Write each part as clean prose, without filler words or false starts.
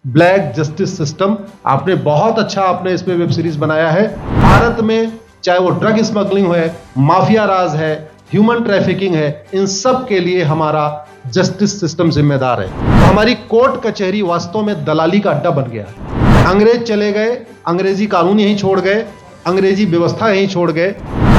Black justice system. आपने बहुत अच्छा आपने इस पे वेब सीरीज बनाया है। भारत में चाहे वो ड्रग स्मगलिंग है, माफिया राज है, ह्यूमन ट्रैफिकिंग है, इन सब के लिए हमारा जस्टिस सिस्टम जिम्मेदार है। तो हमारी कोर्ट कचहरी वास्तव में दलाली का अड्डा बन गया है। अंग्रेज चले गए, अंग्रेजी कानून यहीं छोड़ गए, अंग्रेजी व्यवस्था यहीं छोड़ गए।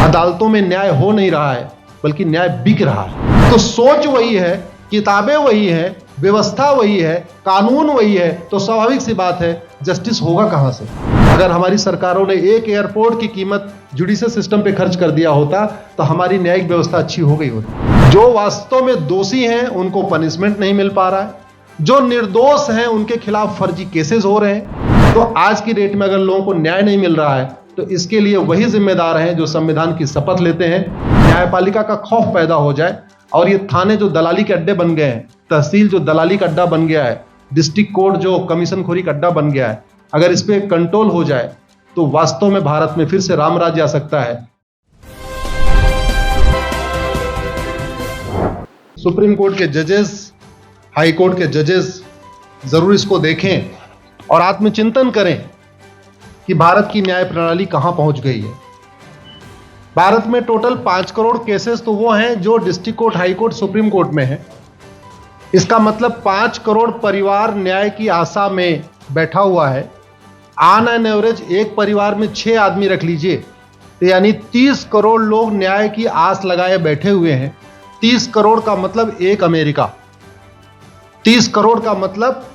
अदालतों में न्याय हो नहीं रहा है, बल्कि न्याय बिक रहा है। तो सोच वही है, किताबें वही है, व्यवस्था वही है, कानून वही है, तो स्वाभाविक सी बात है जस्टिस होगा कहां से। अगर हमारी सरकारों ने एक एयरपोर्ट की कीमत जुडिशियल सिस्टम पे खर्च कर दिया होता तो हमारी न्यायिक व्यवस्था अच्छी हो गई होती। जो वास्तव में दोषी हैं उनको पनिशमेंट नहीं मिल पा रहा है, जो निर्दोष हैं उनके खिलाफ फर्जी केसेस हो रहे हैं। तो आज की डेट में अगर लोगों को न्याय नहीं मिल रहा है तो इसके लिए वही जिम्मेदार हैं जो संविधान की शपथ लेते हैं। न्यायपालिका का खौफ पैदा हो जाए और ये थाने जो दलाली के अड्डे बन गए हैं, तहसील जो दलाली का अड्डा बन गया है, डिस्ट्रिक्ट कोर्ट जो कमीशन खोरी का अड्डा बन गया है, अगर इस पे कंट्रोल हो जाए तो वास्तव में भारत में फिर से राम राज्य आ सकता है। सुप्रीम कोर्ट के जजेस, हाई कोर्ट के जजेस जरूर इसको देखें और आत्मचिंतन करें कि भारत की न्याय प्रणाली कहां पहुंच गई है। भारत में टोटल 5 करोड़ केसेस तो वो हैं जो district court, high court, supreme court में हैं। इसका मतलब 5 करोड़ परिवार न्याय की आशा में बैठा हुआ है। ऑन एन एवरेज एक परिवार में 6 आदमी रख लीजिए, तो यानी 30 करोड़ लोग न्याय की आस लगाए बैठे हुए हैं। 30 करोड़ का मतलब एक अमेरिका, 30 करोड़ का मतलब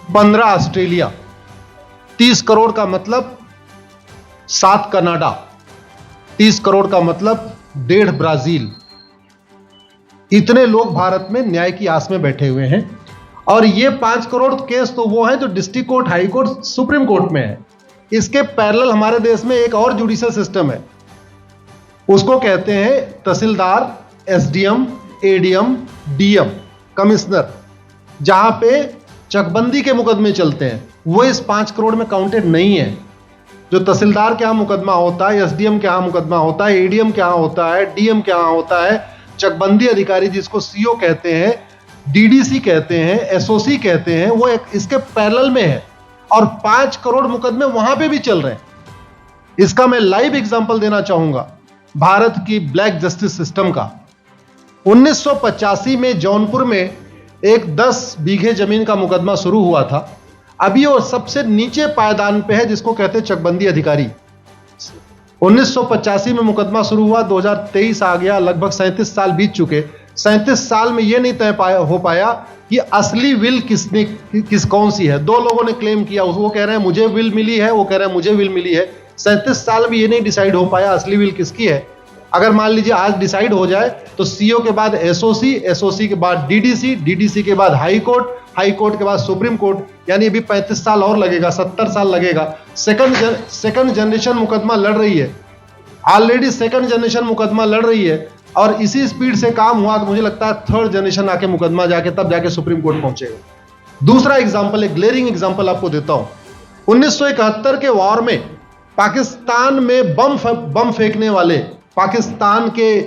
15 ऑस्ट्रेलिया, 30 करोड़ का मतलब 7 कनाडा, 30 करोड़ का मतलब 1.5 ब्राजील। इतने लोग भारत में न्याय की आस में बैठे हुए हैं। और ये 5 करोड़ केस तो वो हैं जो district court, high court, supreme court में है। इसके पैरेलल हमारे देश में एक और जुडिशियल सिस्टम है, उसको कहते हैं तहसीलदार, एसडीएम, एडीएम, डीएम, कमिश्नर, जहां पे चकबंदी के मुकदमे चलते हैं। वो इस 5 करोड़ में काउंटेड नहीं है। जो तहसीलदार के यहाँ मुकदमा होता है, एसडीएम के यहाँ मुकदमा होता है, एडीएम के यहाँ होता है, डीएम के यहाँ होता है, चकबंदी अधिकारी जिसको सीओ कहते हैं, डीडीसी कहते हैं, एसओसी कहते हैं, वो इसके पैरेलल में है। और 5 करोड़ मुकदमे वहां पे भी चल रहे हैं। इसका मैं लाइव एग्जांपल देना चाहूंगा भारत की ब्लैक जस्टिस सिस्टम का। 1985 में जौनपुर में एक 10 बीघे जमीन का मुकदमा शुरू हुआ था। अभी वो सबसे नीचे पायदान पे है, जिसको कहते हैं चकबंदी अधिकारी। 1985 में मुकदमा शुरू हुआ, 2023 आ गया, लगभग 37 साल बीत चुके। 37 साल में यह नहीं तय हो पाया कि असली विल कौन सी है। 2 लोगों ने क्लेम किया, वो कह रहे हैं मुझे विल मिली है, वो कह रहे हैं मुझे विल मिली है। 37 साल में ये नहीं डिसाइड हो पाया असली विल किसकी है। अगर मान लीजिए आज डिसाइड हो जाए तो सीओ के बाद एसओसी, एसओसी के बाद डीडीसी, डीडीसी के बाद हाई कोर्ट, हाई कोर्ट के बाद सुप्रीम कोर्ट, यानी अभी 35 साल और लगेगा, 70 साल लगेगा। सेकंड जनरेशन मुकदमा लड़ रही है, ऑलरेडी सेकंड जनरेशन मुकदमा लड़ रही है। और इसी स्पीड से काम हुआ तो मुझे लगता है 3rd जनरेशन आके मुकदमा तब जाके सुप्रीम कोर्ट पहुंचेगा। दूसरा एग्जाम्पल, एक ग्लेरिंग एग्जाम्पल आपको देता हूं। 1971 के वॉर में पाकिस्तान में बम फेंकने वाले, पाकिस्तान के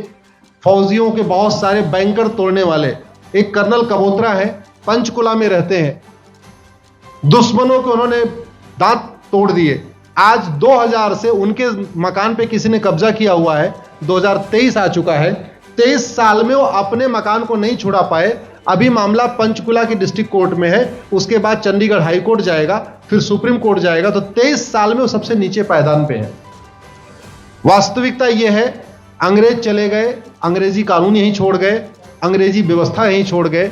फौजियों के बहुत सारे बैंकर तोड़ने वाले एक कर्नल कबोत्रा है, पंचकुला में रहते हैं। दुश्मनों के उन्होंने दांत तोड़ दिए। आज 2000 से उनके मकान पे किसी ने कब्जा किया हुआ है। 2023 आ चुका है, 23 साल में वो अपने मकान को नहीं छुड़ा पाए। अभी मामला पंचकुला की डिस्ट्रिक्ट कोर्ट में है, उसके बाद चंडीगढ़ हाई कोर्ट जाएगा, फिर सुप्रीम कोर्ट जाएगा। तो 23 साल में वो सबसे नीचे पायदान पे है। वास्तविकता यह है, अंग्रेज चले गए, अंग्रेजी कानून यहीं छोड़ गए, अंग्रेजी व्यवस्था यहीं छोड़ गए।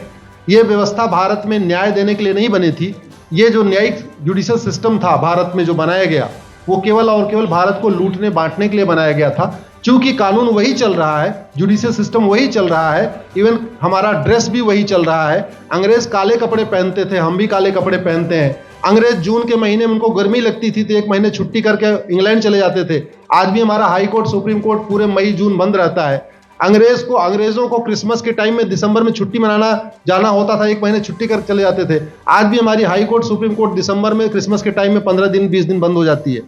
यह व्यवस्था भारत में न्याय देने के लिए नहीं बनी थी। ये जो न्यायिक जुडिशियल सिस्टम था भारत में जो बनाया गया, वो केवल और केवल भारत को लूटने बांटने के लिए बनाया गया था। क्योंकि कानून वही चल रहा है, जुडिशियल सिस्टम वही चल रहा है, इवन हमारा ड्रेस भी वही चल रहा है। अंग्रेज काले कपड़े पहनते थे, हम भी काले कपड़े पहनते हैं। अंग्रेज जून के महीने में उनको गर्मी लगती थी तो 1 महीने छुट्टी करके इंग्लैंड चले जाते थे। आज भी हमारा हाई कोर्ट, सुप्रीम कोर्ट पूरे मई जून बंद रहता है। अंग्रेजों को क्रिसमस के टाइम में दिसंबर में छुट्टी मनाना जाना होता था, 1 महीने छुट्टी कर चले जाते थे। आज भी हमारी हाई कोर्ट, सुप्रीम कोर्ट दिसंबर में, क्रिसमस के टाइम में 15 दिन 20 दिन बंद हो जाती है।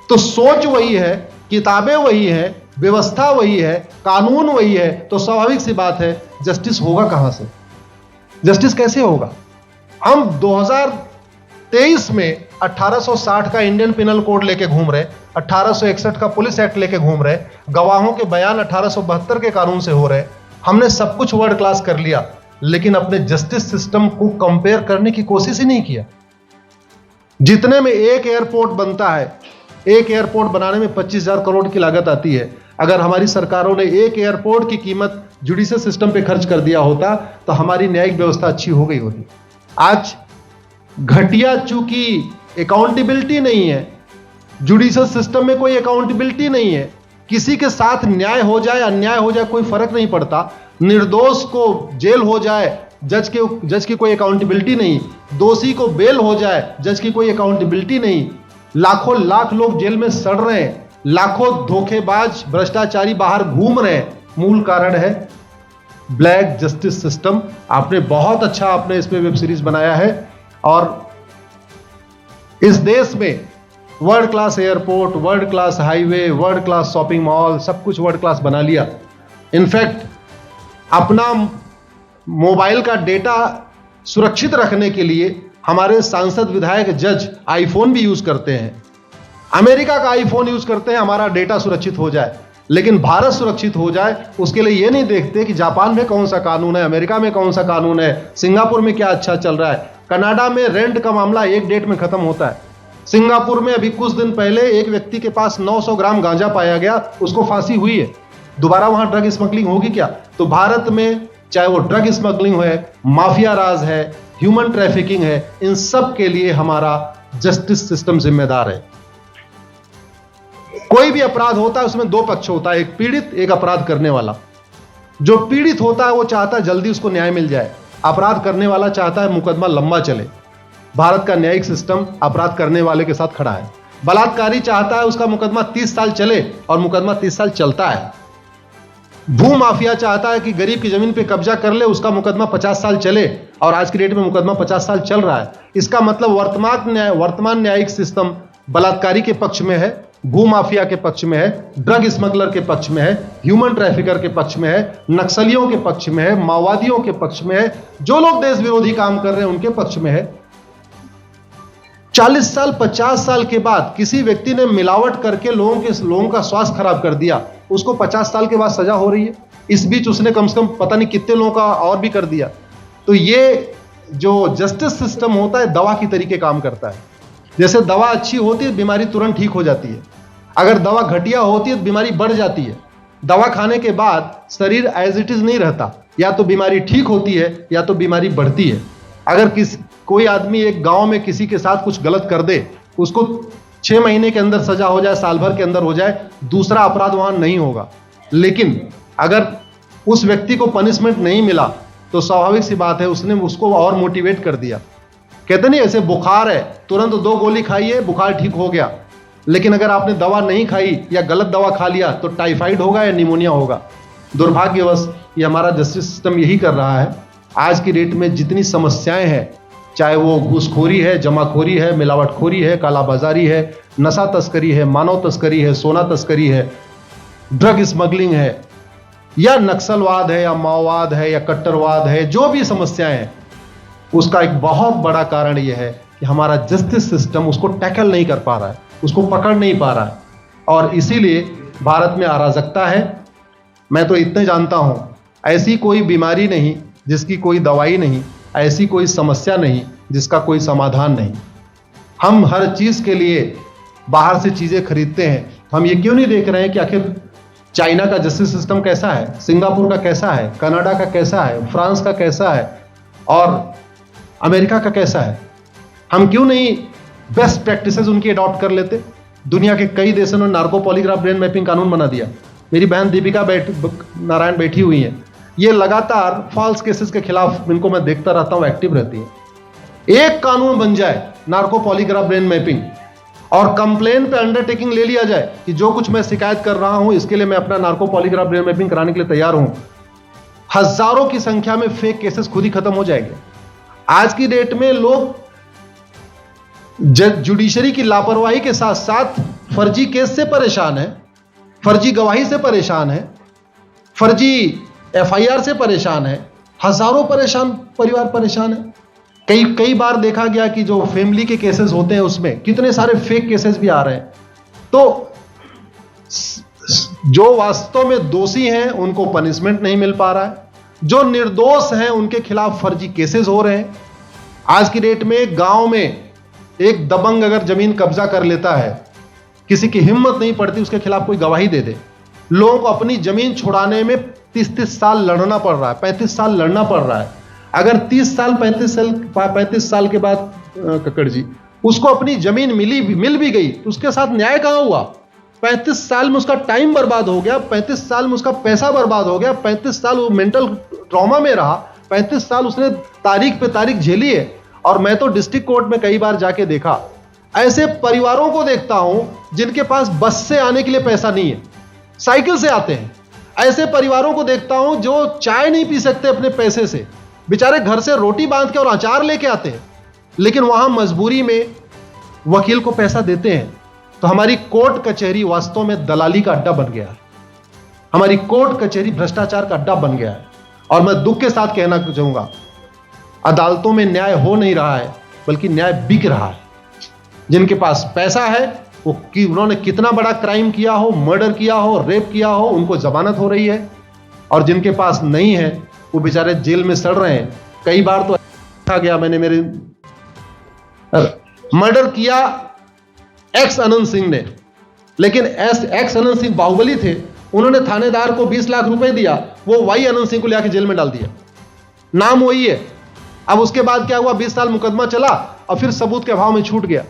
तो सोच वही है, किताबें वही है, व्यवस्था वही है, कानून वही है, तो स्वाभाविक सी बात है जस्टिस होगा कहां से, जस्टिस कैसे होगा। हम 2023 में 1860 का इंडियन पिनल कोड लेके घूम रहे, 1861 का पुलिस एक्ट लेके घूम रहे, गवाहों के बयान 1872 के कानून से हो रहे। हमने सब कुछ वर्ल्ड क्लास कर लिया, लेकिन अपने जस्टिस सिस्टम को कंपेयर करने की कोशिश ही नहीं किया। जितने में एक एयरपोर्ट बनता है, एक एयरपोर्ट बनाने में 25,000 करोड़ की लागत आती है। अगर हमारी सरकारों ने एक एयरपोर्ट की कीमत जुडिशियल सिस्टम पे खर्च कर दिया होता तो हमारी न्यायिक व्यवस्था अच्छी हो गई होती। आज घटिया, चूंकि अकाउंटेबिलिटी नहीं है, जुडिशियल सिस्टम में कोई अकाउंटेबिलिटी नहीं है, किसी के साथ न्याय हो जाए अन्याय हो जाए कोई फर्क नहीं पड़ता, निर्दोष को जेल हो जाए जज की कोई अकाउंटेबिलिटी नहीं, दोषी को बेल हो जाए जज की कोई अकाउंटेबिलिटी नहीं, लाखों लाख लोग जेल में सड़ रहे हैं, लाखों धोखेबाज भ्रष्टाचारी बाहर घूम रहे हैं। मूल कारण है ब्लैक जस्टिस सिस्टम। आपने बहुत अच्छा आपने इस पे वेब सीरीज बनाया है और इस देश में world class airport, world class highway, world class shopping mall, सब कुछ वर्ल्ड क्लास बना लिया। इनफैक्ट अपना मोबाइल का डेटा सुरक्षित रखने के लिए हमारे सांसद, विधायक, जज आईफोन भी यूज करते हैं। अमेरिका का आईफोन यूज करते हैं हमारा डेटा सुरक्षित हो जाए, लेकिन भारत सुरक्षित हो जाए उसके लिए ये नहीं देखते कि जापान में कौन सा कानून है, अमेरिका में कौन सा कानून है, सिंगापुर में क्या अच्छा चल रहा है। कनाडा में रेंट का मामला एक डेट में खत्म होता है। सिंगापुर में अभी कुछ दिन पहले एक व्यक्ति के पास 900 ग्राम गांजा पाया गया, उसको फांसी हुई है। दोबारा वहां ड्रग स्मगलिंग होगी क्या? तो भारत में चाहे वो ड्रग स्मगलिंग है, माफिया राज है, ह्यूमन ट्रैफिकिंग है, इन सब के लिए हमारा जस्टिस सिस्टम जिम्मेदार है। कोई भी अपराध होता है उसमें दो पक्ष होता है, एक पीड़ित, एक अपराध करने वाला। जो पीड़ित होता है वो चाहता है जल्दी उसको न्याय मिल जाए, अपराध करने वाला चाहता है मुकदमा लंबा चले। भारत का न्यायिक सिस्टम अपराध करने वाले के साथ खड़ा है। बलात्कारी चाहता है उसका मुकदमा 30 साल चले और मुकदमा 30 साल चलता है। भू माफिया चाहता है कि गरीब की जमीन पे कब्जा कर ले, उसका मुकदमा 50 साल चले और आज की डेट में मुकदमा 50 साल चल रहा है। इसका मतलब वर्तमान न्यायिक सिस्टम बलात्कारी के पक्ष में है, भू माफिया के पक्ष में है, ड्रग स्मगलर के पक्ष में है, ह्यूमन ट्रैफिकर के पक्ष में है, नक्सलियों के पक्ष में है, माओवादियों के पक्ष में है, जो लोग देश विरोधी काम कर रहे हैं उनके पक्ष में है। 40 साल 50 साल के बाद किसी व्यक्ति ने मिलावट करके लोगों का स्वास्थ्य खराब कर दिया, उसको 50 साल के बाद सजा हो रही है। इस बीच उसने कम से कम पता नहीं कितने लोगों का और भी कर दिया। तो ये जो जस्टिस सिस्टम होता है दवा की तरीके काम करता है। जैसे दवा अच्छी होती है बीमारी तुरंत ठीक हो जाती है, अगर दवा घटिया होती है तो बीमारी बढ़ जाती है। दवा खाने के बाद शरीर एज इट इज नहीं रहता, या तो बीमारी ठीक होती है या तो बीमारी बढ़ती है। अगर कोई आदमी एक गांव में किसी के साथ कुछ गलत कर दे, उसको 6 महीने के अंदर सजा हो जाए, साल भर के अंदर हो जाए, दूसरा अपराध वहां नहीं होगा। लेकिन अगर उस व्यक्ति को पनिशमेंट नहीं मिला तो स्वाभाविक सी बात है उसने उसको और मोटिवेट कर दिया। कहते नहीं ऐसे बुखार है, तुरंत 2 गोली खाइए बुखार ठीक हो गया, लेकिन अगर आपने दवा नहीं खाई या गलत दवा खा लिया तो टाइफाइड होगा या निमोनिया होगा। दुर्भाग्यवश ये हमारा जस्टिस सिस्टम यही कर रहा है। आज की डेट में जितनी समस्याएं हैं, चाहे वो घूसखोरी है, जमाखोरी है, मिलावटखोरी है, कालाबाजारी है, नशा तस्करी है, मानव तस्करी है, सोना तस्करी है, ड्रग स्मगलिंग है, या नक्सलवाद है, या माओवाद है, या कट्टरवाद है, जो भी समस्याएं हैं, उसका एक बहुत बड़ा कारण यह है कि हमारा जस्टिस सिस्टम उसको टैकल नहीं कर पा रहा है, उसको पकड़ नहीं पा रहा है, और इसीलिए भारत में अराजकता है। मैं तो इतने जानता हूं, ऐसी कोई बीमारी नहीं जिसकी कोई दवाई नहीं, ऐसी कोई समस्या नहीं जिसका कोई समाधान नहीं। हम हर चीज के लिए बाहर से चीजें खरीदते हैं। हम ये क्यों नहीं देख रहे हैं कि आखिर चाइना का जस्टिस सिस्टम कैसा है, सिंगापुर का कैसा है, कनाडा का कैसा है, फ्रांस का कैसा है और अमेरिका का कैसा है। हम क्यों नहीं बेस्ट प्रैक्टिसेस उनकी अडॉप्ट कर लेते। दुनिया के कई देशों ने नार्को पॉलीग्राफ ब्रेन मैपिंग कानून बना दिया। मेरी बहन दीपिका नारायण बैठी हुई है, ये लगातार फॉल्स केसेस के खिलाफ इनको मैं देखता रहता हूं, एक्टिव रहती है। एक कानून बन जाए नार्को पॉलीग्राफ ब्रेन मैपिंग और कंप्लेन पे अंडरटेकिंग ले लिया जाए कि जो कुछ मैं शिकायत कर रहा हूं इसके लिए मैं अपना नार्को पॉलीग्राफ ब्रेन मैपिंग कराने के लिए तैयार हूं, हजारों की संख्या में फेक केसेस खुद ही खत्म हो जाएंगे। आज की डेट में लोग जुडिशरी की लापरवाही के साथ साथ फर्जी केस से परेशान है, फर्जी गवाही से परेशान है, फर्जी एफआईआर से परेशान है, हजारों परिवार परेशान है। कई कई बार देखा गया कि जो फैमिली के केसेस होते हैं उसमें कितने सारे फेक केसेस भी आ रहे हैं। तो जो वास्तव में दोषी हैं उनको पनिशमेंट नहीं मिल पा रहा है, जो निर्दोष हैं उनके खिलाफ फर्जी केसेस हो रहे हैं। आज की डेट में गांव में एक दबंग अगर जमीन कब्जा कर लेता है, किसी की हिम्मत नहीं पड़ती उसके खिलाफ कोई गवाही दे दे। लोगों को अपनी जमीन छुड़ाने में 30-30 साल लड़ना पड़ रहा है, 35 साल लड़ना पड़ रहा है। अगर 30 साल 35 साल के बाद कक्कड़ जी उसको अपनी जमीन मिल भी गई तो उसके साथ न्याय कहां हुआ? 35 साल में उसका टाइम बर्बाद हो गया, 35 साल में उसका पैसा बर्बाद हो गया, 35 साल वो मेंटल ट्रॉमा में रहा, 35 साल उसने तारीख पे तारीख झेली है। और मैं तो डिस्ट्रिक्ट कोर्ट में कई बार जाके देखा, ऐसे परिवारों को देखता हूं जिनके पास बस से आने के लिए पैसा नहीं है, साइकिल से आते हैं। ऐसे परिवारों को देखता हूं जो चाय नहीं पी सकते अपने पैसे से, बेचारे घर से रोटी बांध के और अचार लेके आते हैं, लेकिन वहां मजबूरी में वकील को पैसा देते हैं। तो हमारी कोर्ट कचहरी वास्तव में दलाली का अड्डा बन गया है, हमारी कोर्ट कचहरी भ्रष्टाचार का अड्डा बन गया है। और मैं दुख के साथ कहना चाहूंगा, अदालतों में न्याय हो नहीं रहा है, बल्कि न्याय बिक रहा है। जिनके पास पैसा है वो कि उन्होंने कितना बड़ा क्राइम किया हो, मर्डर किया हो, रेप किया हो, उनको जमानत हो रही है, और जिनके पास नहीं है वो बेचारे जेल में सड़ रहे हैं। कई बार तो देखा गया, मैंने मेरे मर्डर किया एक्स अनंत सिंह ने, लेकिन एक्स अनंत सिंह बाहुबली थे, उन्होंने थानेदार को 20 लाख रुपए दिया, वो वाई अनंत सिंह को लेकर जेल में डाल दिया, नाम वही है। अब उसके बाद क्या हुआ, 20 साल मुकदमा चला और फिर सबूत के अभाव में छूट गया।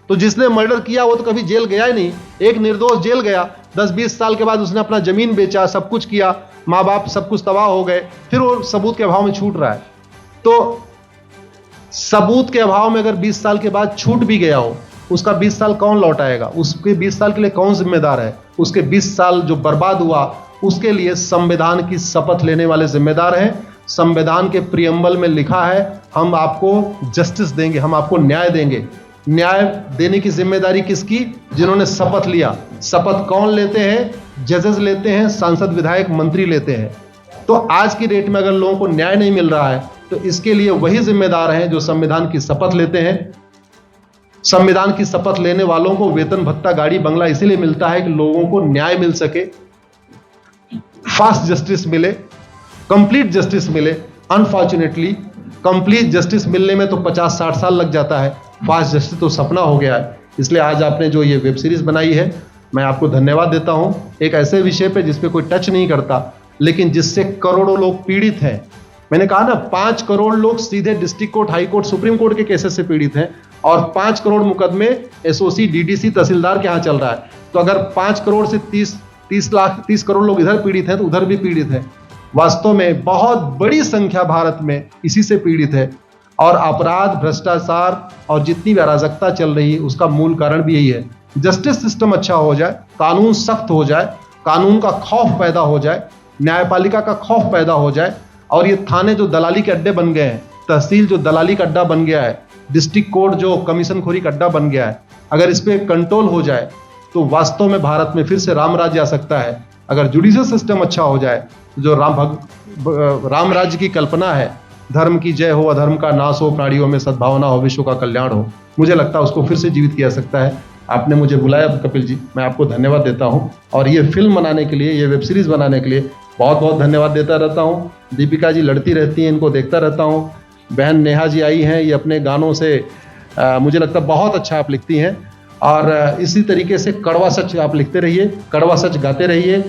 तो जिसने मर्डर किया वो तो कभी जेल गया ही नहीं, एक निर्दोष जेल गया, 10-20 साल के बाद उसने अपना जमीन बेचा, सब कुछ किया, माँ बाप सब कुछ तबाह हो गए, फिर वो सबूत के अभाव में छूट रहा है। तो सबूत के अभाव में अगर 20 साल के बाद छूट भी गया हो, उसका 20 साल कौन लौटाएगा? उसके 20 साल के लिए कौन जिम्मेदार है? उसके 20 साल जो बर्बाद हुआ उसके लिए संविधान की शपथ लेने वाले जिम्मेदार हैं। संविधान के प्रियम्बल में लिखा है, हम आपको जस्टिस देंगे, हम आपको न्याय देंगे। न्याय देने की जिम्मेदारी किसकी? जिन्होंने शपथ लिया। शपथ कौन लेते हैं? जजेस लेते हैं, सांसद विधायक मंत्री लेते हैं। तो आज की डेट में अगर लोगों को न्याय नहीं मिल रहा है तो इसके लिए वही जिम्मेदार हैं जो संविधान की शपथ लेते हैं। संविधान की शपथ लेने वालों को वेतन भत्ता गाड़ी बंगला इसीलिए मिलता है कि लोगों को न्याय मिल सके, फास्ट जस्टिस मिले, कंप्लीट जस्टिस मिले। अनफॉर्चुनेटली कंप्लीट जस्टिस मिलने में तो 50-60 साल लग जाता है, फास्ट जस्टिस तो सपना हो गया है। इसलिए आज आपने जो ये वेब सीरीज बनाई है, मैं आपको धन्यवाद देता हूं। एक ऐसे विषय पे जिस पे कोई टच नहीं करता, लेकिन जिससे करोड़ों लोग पीड़ित हैं। मैंने कहा ना, 5 करोड़ लोग सीधे district court, high court, supreme court के केसेस से पीड़ित हैं, और 5 करोड़ मुकदमे एसओसी, डीडीसी, तहसीलदार के यहाँ चल रहा है। तो अगर 5 करोड़ से 30 करोड़ लोग इधर पीड़ित हैं तो उधर भी पीड़ित हैं। वास्तव में बहुत बड़ी संख्या भारत में इसी से पीड़ित है, और अपराध, भ्रष्टाचार और जितनी भी अराजकता चल रही है उसका मूल कारण भी यही है। जस्टिस सिस्टम अच्छा हो जाए, कानून सख्त हो जाए, कानून का खौफ पैदा हो जाए, न्यायपालिका का खौफ पैदा हो जाए, और ये थाने जो दलाली के अड्डे बन गए हैं, तहसील जो दलाली का अड्डा बन गया है, डिस्ट्रिक्ट कोर्ट जो कमीशन खोरी का अड्डा बन गया है, अगर इस पर कंट्रोल हो जाए तो वास्तव में भारत में फिर से राम राज्य आ सकता है। अगर जुडिशियल सिस्टम अच्छा हो जाए, जो राम राज्य की कल्पना है, धर्म की जय हो, अधर्म का नाश हो, प्राणियों में सद्भावना हो, विश्व का कल्याण हो, मुझे लगता है उसको फिर से जीवित किया सकता है। आपने मुझे बुलाया कपिल जी, मैं आपको धन्यवाद देता हूँ, और ये फिल्म बनाने के लिए, ये वेब सीरीज बनाने के लिए बहुत बहुत धन्यवाद देता रहता हूँ। दीपिका जी लड़ती रहती हैं, इनको देखता रहता हूँ। बहन नेहा जी आई हैं, ये अपने गानों से मुझे लगता है बहुत अच्छा आप लिखती हैं, और इसी तरीके से कड़वा सच आप लिखते रहिए, कड़वा सच गाते रहिए।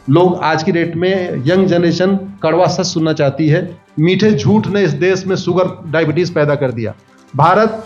लोग आज की डेट में, यंग जनरेशन कड़वा सच सुनना चाहती है। मीठे झूठ ने इस देश में शुगर, डायबिटीज़ पैदा कर दिया। भारत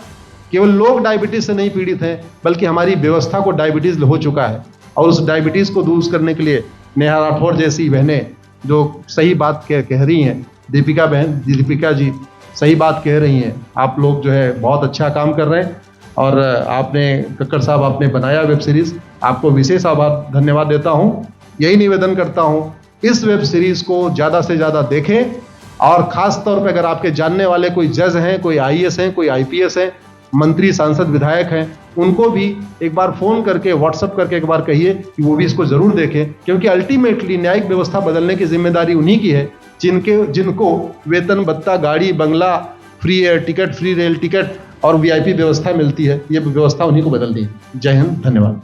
केवल लोग डायबिटीज़ से नहीं पीड़ित हैं, बल्कि हमारी व्यवस्था को डायबिटीज़ हो चुका है, और उस डायबिटीज़ को दूर करने के लिए नेहा राठौर जैसी बहनें जो सही बात कह रही हैं, दीपिका जी सही बात कह रही हैं। आप लोग जो है बहुत अच्छा काम कर रहे हैं, और आपने, कक्कड़ साहब, आपने बनाया वेब सीरीज़, आपको विशेष आभार, धन्यवाद देता हूँ। यही निवेदन करता हूँ, इस वेब सीरीज़ को ज़्यादा से ज़्यादा देखें, और ख़ास तौर पे अगर आपके जानने वाले कोई जज हैं, कोई आईएएस हैं, कोई आईपीएस हैं, मंत्री, सांसद, विधायक हैं, उनको भी एक बार फ़ोन करके, व्हाट्सअप करके एक बार कहिए कि वो भी इसको ज़रूर देखें, क्योंकि अल्टीमेटली न्यायिक व्यवस्था बदलने की जिम्मेदारी उन्हीं की है जिनको वेतन भत्ता, गाड़ी बंगला free air ticket, free rail ticket और VIP व्यवस्था मिलती है, ये व्यवस्था उन्हीं को बदलनी है। जय हिंद, धन्यवाद।